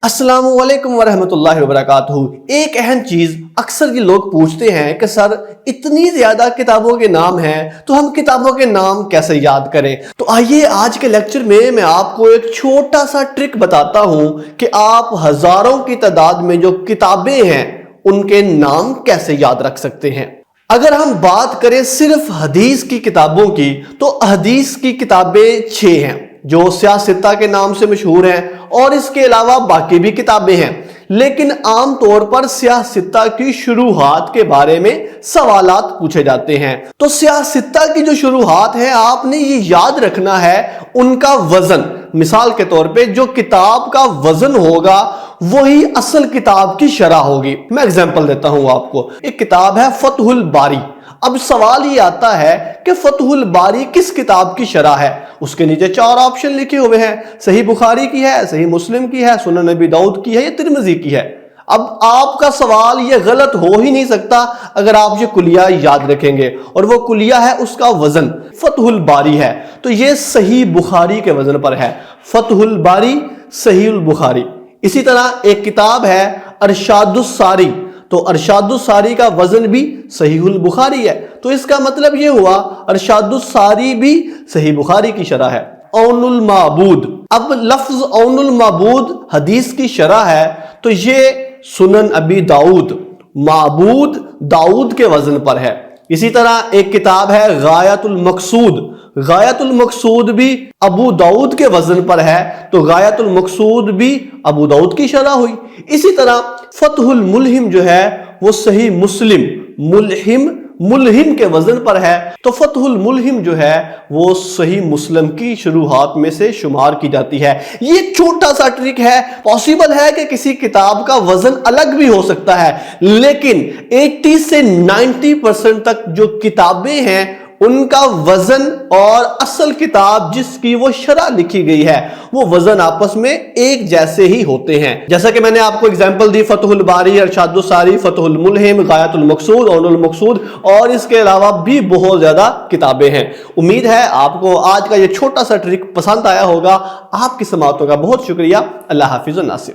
السلام علیکم ورحمۃ اللہ وبرکاتہ۔ ایک اہم چیز اکثر یہ لوگ پوچھتے ہیں کہ سر اتنی زیادہ کتابوں کے نام ہیں تو ہم کتابوں کے نام کیسے یاد کریں؟ تو آئیے آج کے لیکچر میں آپ کو ایک چھوٹا سا ٹرک بتاتا ہوں کہ آپ ہزاروں کی تعداد میں جو کتابیں ہیں ان کے نام کیسے یاد رکھ سکتے ہیں۔ اگر ہم بات کریں صرف حدیث کی کتابوں کی تو حدیث کی کتابیں 6 ہیں جو سیاہ ستہ کے نام سے مشہور ہیں، اور اس کے علاوہ باقی بھی کتابیں ہیں، لیکن عام طور پر سیاہ ستہ کی شروحات کے بارے میں سوالات پوچھے جاتے ہیں۔ تو سیاہ ستہ کی جو شروحات ہیں آپ نے یہ یاد رکھنا ہے ان کا وزن۔ مثال کے طور پہ جو کتاب کا وزن ہوگا وہی اصل کتاب کی شرح ہوگی۔ میں اگزامپل دیتا ہوں آپ کو۔ ایک کتاب ہے فتح الباری۔ اب سوال یہ آتا ہے کہ فتح الباری کس کتاب کی شرح ہے؟ اس کے نیچے 4 آپشن لکھے ہوئے ہیں، صحیح بخاری کی ہے، صحیح مسلم کی ہے، سنن نبی داؤد کی ہے یا ترمذی کی ہے۔ اب آپ کا سوال یہ غلط ہو ہی نہیں سکتا اگر آپ یہ کلیہ یاد رکھیں گے، اور وہ کلیہ ہے اس کا وزن۔ فتح الباری ہے تو یہ صحیح بخاری کے وزن پر ہے، فتح الباری صحیح البخاری۔ اسی طرح ایک کتاب ہے ارشاد الساری، تو ارشاد الساری کا وزن بھی صحیح البخاری ہے، تو اس کا مطلب یہ ہوا ارشاد الساری بھی صحیح بخاری کی شرح ہے۔ اون المعبود، اب لفظ اون المعبود حدیث کی شرح ہے تو یہ سنن ابی داؤد، معبود داؤد کے وزن پر ہے۔ اسی طرح ایک کتاب ہے غایۃ المقصود، غایۃ المقصود بھی ابو داؤد کے وزن پر ہے تو غایۃ المقصود بھی ابو داؤد کی شرح ہوئی۔ اسی طرح فتح الملہم جو ہے وہ صحیح مسلم، ملہم کے وزن پر ہے تو فتح الملہم جو ہے وہ صحیح مسلم کی شروحات میں سے شمار کی جاتی ہے۔ یہ چھوٹا سا ٹرک ہے، پاسبل ہے کہ کسی کتاب کا وزن الگ بھی ہو سکتا ہے، لیکن 80 سے 90% تک جو کتابیں ہیں ان کا وزن اور اصل کتاب جس کی وہ شرح لکھی گئی ہے وہ وزن آپس میں ایک جیسے ہی ہوتے ہیں۔ جیسا کہ میں نے آپ کو اگزامپل دی، فتح الباری، ارشاد الساری، فتح الملہم، غایۃ المقصود، اون المقصود، اور اس کے علاوہ بھی بہت زیادہ کتابیں ہیں۔ امید ہے آپ کو آج کا یہ چھوٹا سا ٹرک پسند آیا ہوگا۔ آپ کی سماعتوں کا بہت شکریہ۔ اللہ حافظ الناصر۔